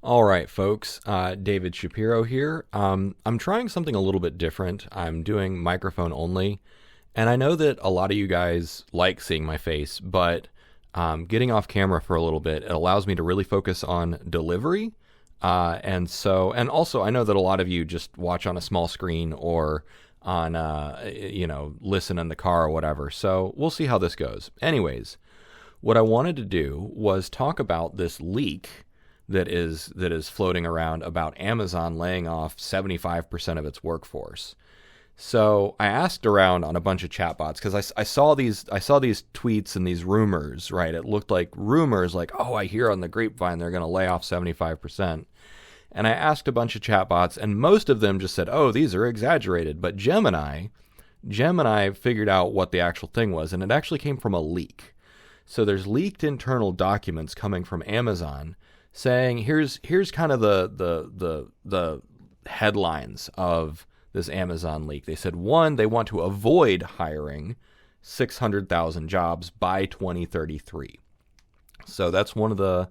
All right, folks. David Shapiro here. I'm trying something a little bit different. I'm doing microphone only, and I know that a lot of you guys like seeing my face, but getting off camera for a little bit, it allows me to really focus on delivery. And also I know that a lot of you just watch on a small screen or on, listen in the car or whatever. So we'll see how this goes. Anyways, what I wanted to do was talk about this leak that is floating around about Amazon laying off 75% of its workforce. So I asked around on a bunch of chatbots because I saw these tweets and these rumors, right? It looked like rumors like, oh, I hear on the grapevine they're going to lay off 75%. And I asked a bunch of chatbots, and most of them just said, oh, these are exaggerated. But Gemini figured out what the actual thing was, and it actually came from a leak. So there's leaked internal documents coming from Amazon saying here's kind of the headlines of this Amazon leak. They said, one, they want to avoid hiring 600,000 jobs by 2033. So that's one of the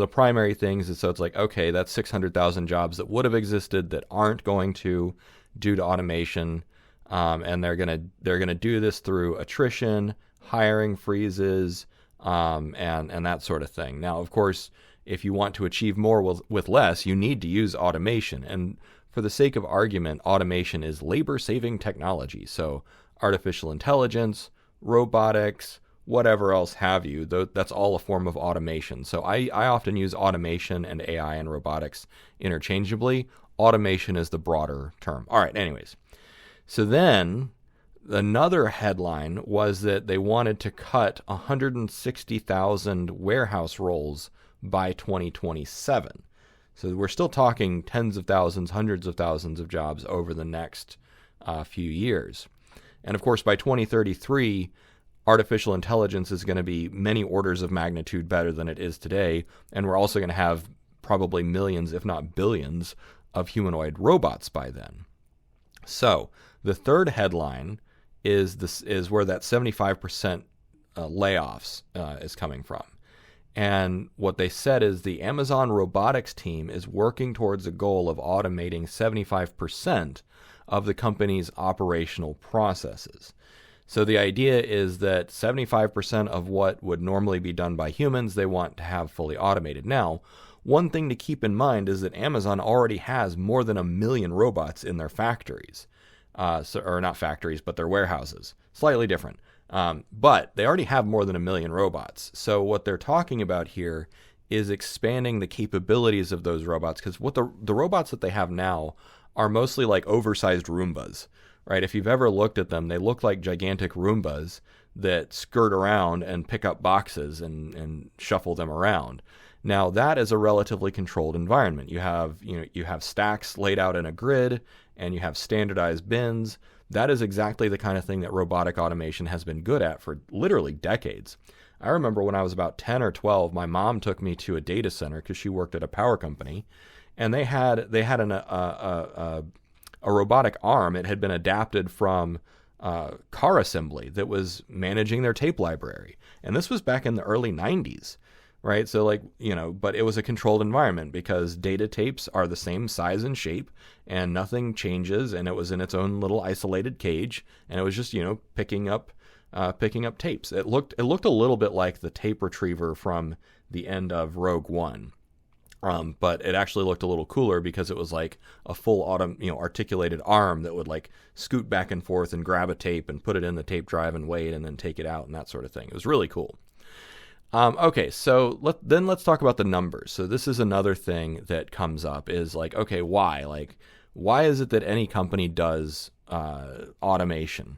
primary things. And so it's like, okay, that's 600,000 jobs that would have existed that aren't going to due to automation, and they're gonna do this through attrition, hiring freezes, and that sort of thing. Now, of course, if you want to achieve more with less, you need to use automation. And for the sake of argument, automation is labor-saving technology. So artificial intelligence, robotics, whatever else have you, that's all a form of automation. So I often use automation and AI and robotics interchangeably. Automation is the broader term. All right, anyways. So then another headline was that they wanted to cut 160,000 warehouse roles by 2027. So we're still talking tens of thousands, hundreds of thousands of jobs over the next few years. And of course, by 2033, artificial intelligence is going to be many orders of magnitude better than it is today. And we're also going to have probably millions, if not billions, of humanoid robots by then. So the third headline is where that 75% layoffs is coming from. And what they said is the Amazon robotics team is working towards a goal of automating 75% of the company's operational processes. So the idea is that 75% of what would normally be done by humans, they want to have fully automated. Now, one thing to keep in mind is that Amazon already has more than 1 million robots in their factories. Or not factories, but their warehouses. Slightly different. But they already have more than 1 million robots. So what they're talking about here is expanding the capabilities of those robots, because what the robots that they have now are mostly like oversized Roombas, right? If you've ever looked at them, they look like gigantic Roombas that skirt around and pick up boxes and shuffle them around. Now that is a relatively controlled environment. You have stacks laid out in a grid, and you have standardized bins. That is exactly the kind of thing that robotic automation has been good at for literally decades. I remember when I was about 10 or 12, my mom took me to a data center because she worked at a power company, and they had a robotic arm. It had been adapted from car assembly that was managing their tape library. And this was back in the early 90s. Right. So but it was a controlled environment because data tapes are the same size and shape and nothing changes. And it was in its own little isolated cage. And it was just, picking up tapes. It looked a little bit like the tape retriever from the end of Rogue One. But it actually looked a little cooler because it was like a full articulated arm that would like scoot back and forth and grab a tape and put it in the tape drive and wait and then take it out and that sort of thing. It was really cool. Okay, so let's talk about the numbers. So this is another thing that comes up is like, okay, why? Like, why is it that any company does automation?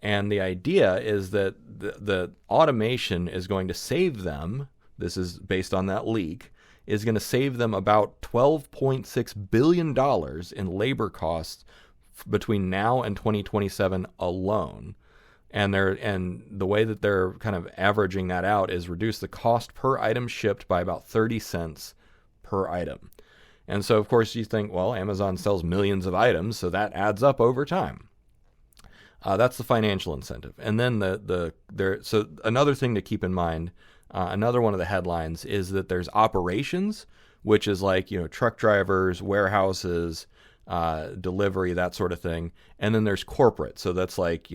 And the idea is that the automation is going to save them, this is based on that leak, is going to save them about $12.6 billion in labor costs between now and 2027 alone. And the way that they're kind of averaging that out is reduce the cost per item shipped by about 30 cents per item. And so, of course, you think, well, Amazon sells millions of items, so that adds up over time. That's the financial incentive. And then so another thing to keep in mind, another one of the headlines is that there's operations which is like, truck drivers, warehouses, delivery, that sort of thing. And then there's corporate. So that's like,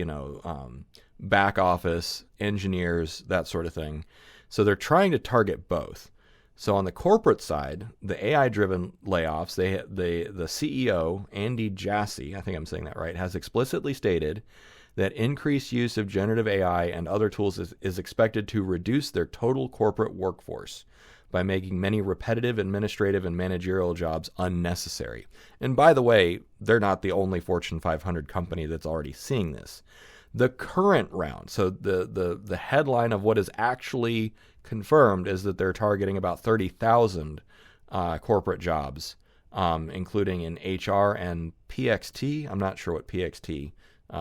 back office, engineers, that sort of thing. So they're trying to target both. So on the corporate side, the AI-driven layoffs, the CEO, Andy Jassy, I think I'm saying that right, has explicitly stated that increased use of generative AI and other tools is expected to reduce their total corporate workforce by making many repetitive administrative and managerial jobs unnecessary. And by the way, they're not the only Fortune 500 company that's already seeing this. The current round, so the headline of what is actually confirmed is that they're targeting about 30,000 corporate jobs, including in HR and PXT. I'm not sure what PXT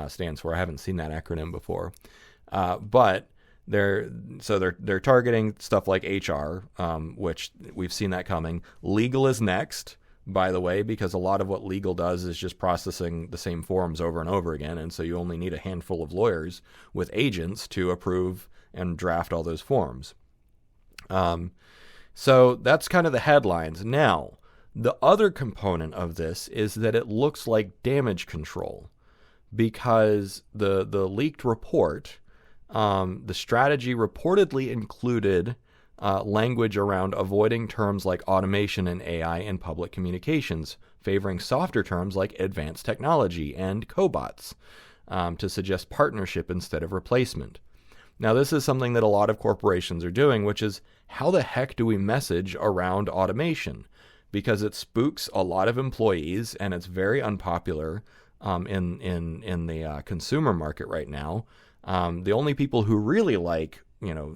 stands for. I haven't seen that acronym before, but they're targeting stuff like HR, which we've seen that coming. Legal is next, by the way, because a lot of what legal does is just processing the same forms over and over again, and so you only need a handful of lawyers with agents to approve and draft all those forms. So that's kind of the headlines. Now, the other component of this is that it looks like damage control, because the leaked report, the strategy reportedly included language around avoiding terms like automation and AI in public communications, favoring softer terms like advanced technology and cobots, to suggest partnership instead of replacement. Now, this is something that a lot of corporations are doing, which is, how the heck do we message around automation? Because it spooks a lot of employees, and it's very unpopular in the consumer market right now. The only people who really like,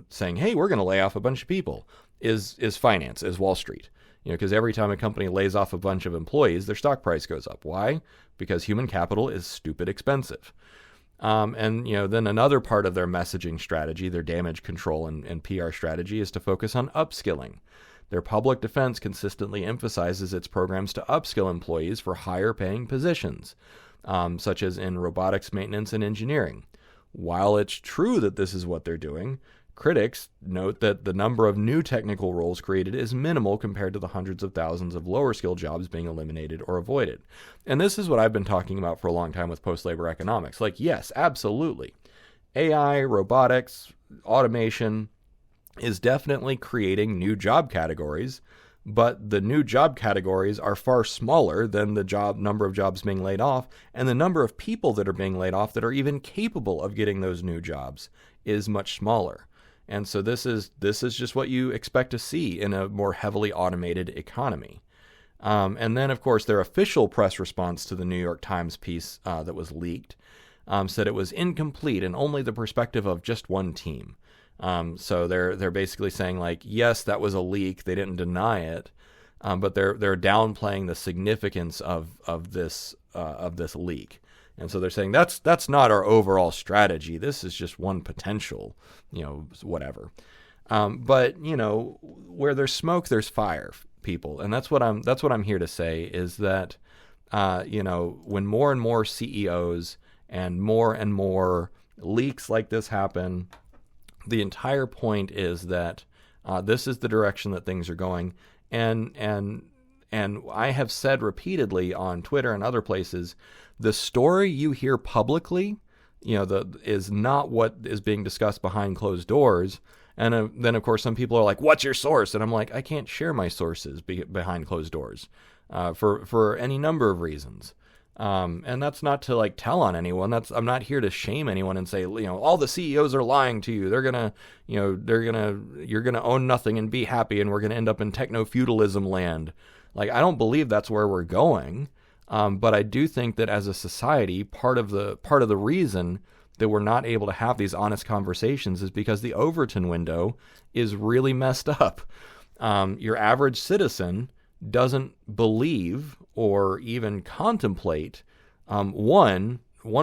saying, hey, we're going to lay off a bunch of people is finance, is Wall Street. Because every time a company lays off a bunch of employees, their stock price goes up. Why? Because human capital is stupid expensive. And then another part of their messaging strategy, their damage control and PR strategy, is to focus on upskilling. Their public defense consistently emphasizes its programs to upskill employees for higher paying positions, such as in robotics maintenance and engineering. While it's true that this is what they're doing, critics note that the number of new technical roles created is minimal compared to the hundreds of thousands of lower skill jobs being eliminated or avoided. And this is what I've been talking about for a long time with post-labor economics. Like, yes, absolutely. AI, robotics, automation is definitely creating new job categories, but the new job categories are far smaller than the number of jobs being laid off, and the number of people that are being laid off that are even capable of getting those new jobs is much smaller. And so this is just what you expect to see in a more heavily automated economy. And then, of course, their official press response to the New York Times piece that was leaked said it was incomplete and only the perspective of just one team. So they're basically saying, like, yes, that was a leak. They didn't deny it, but they're downplaying the significance of this leak. And so they're saying that's not our overall strategy. This is just one potential, whatever. But where there's smoke, there's fire, people. And that's what I'm here to say is that when more and more CEOs and more leaks like this happen, the entire point is that this is the direction that things are going. And I have said repeatedly on Twitter and other places, the story you hear publicly, is not what is being discussed behind closed doors. And then, of course, some people are like, what's your source? And I'm like, I can't share my sources behind closed doors for any number of reasons. And that's not to like tell on anyone. I'm not here to shame anyone and say, all the CEOs are lying to you. You're going to own nothing and be happy. And we're going to end up in techno-feudalism land. Like, I don't believe that's where we're going. But I do think that as a society, part of the reason that we're not able to have these honest conversations is because the Overton window is really messed up. Your average citizen doesn't believe or even contemplate. One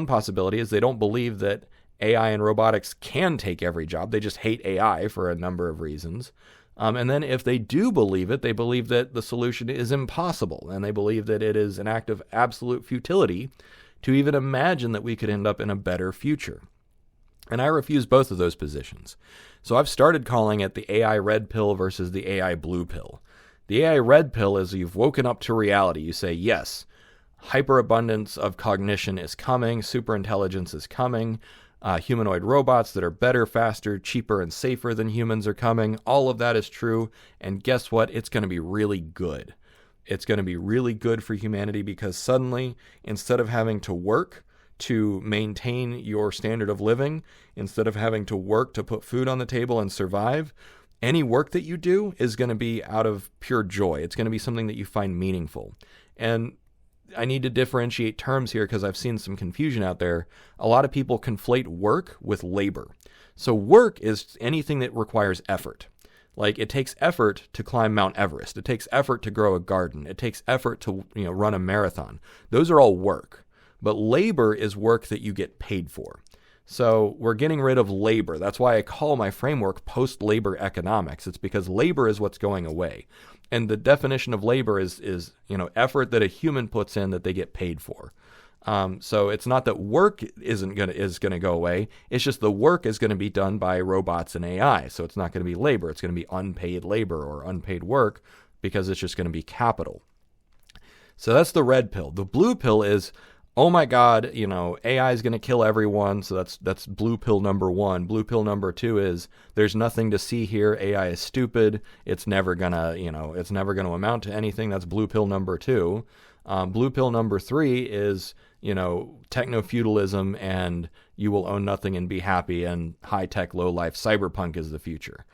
possibility is they don't believe that AI and robotics can take every job. They just hate AI for a number of reasons. And then if they do believe it, they believe that the solution is impossible, and they believe that it is an act of absolute futility to even imagine that we could end up in a better future. And I refuse both of those positions. So I've started calling it the AI red pill versus the AI blue pill. The AI red pill is you've woken up to reality. You say, yes, hyperabundance of cognition is coming, superintelligence is coming, humanoid robots that are better, faster, cheaper, and safer than humans are coming. All of that is true. And guess what? It's going to be really good. It's going to be really good for humanity because suddenly, instead of having to work to maintain your standard of living, instead of having to work to put food on the table and survive, any work that you do is going to be out of pure joy. It's going to be something that you find meaningful. And I need to differentiate terms here because I've seen some confusion out there. A lot of people conflate work with labor. So work is anything that requires effort. Like it takes effort to climb Mount Everest. It takes effort to grow a garden. It takes effort to, run a marathon. Those are all work. But labor is work that you get paid for. So we're getting rid of labor. That's why I call my framework post-labor economics. It's because labor is what's going away. And the definition of labor is effort that a human puts in that they get paid for. So it's not that work is gonna go away. It's just the work is going to be done by robots and AI. So it's not going to be labor. It's going to be unpaid labor or unpaid work because it's just going to be capital. So that's the red pill. The blue pill is, oh my God, AI is going to kill everyone. So that's blue pill number one. Blue pill number two is there's nothing to see here. AI is stupid. It's never gonna amount to anything. That's blue pill number two. Blue pill number three is, techno-feudalism and you will own nothing and be happy and high-tech, low-life cyberpunk is the future.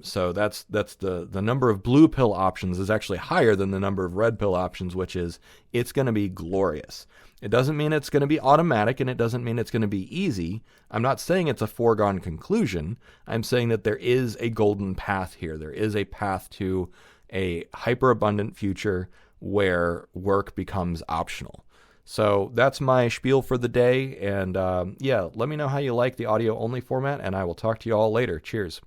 So that's the number of blue pill options is actually higher than the number of red pill options, which is it's going to be glorious. It doesn't mean it's going to be automatic and it doesn't mean it's going to be easy. I'm not saying it's a foregone conclusion. I'm saying that there is a golden path here. There is a path to a hyper-abundant future where work becomes optional. So that's my spiel for the day. And let me know how you like the audio only format and I will talk to you all later. Cheers.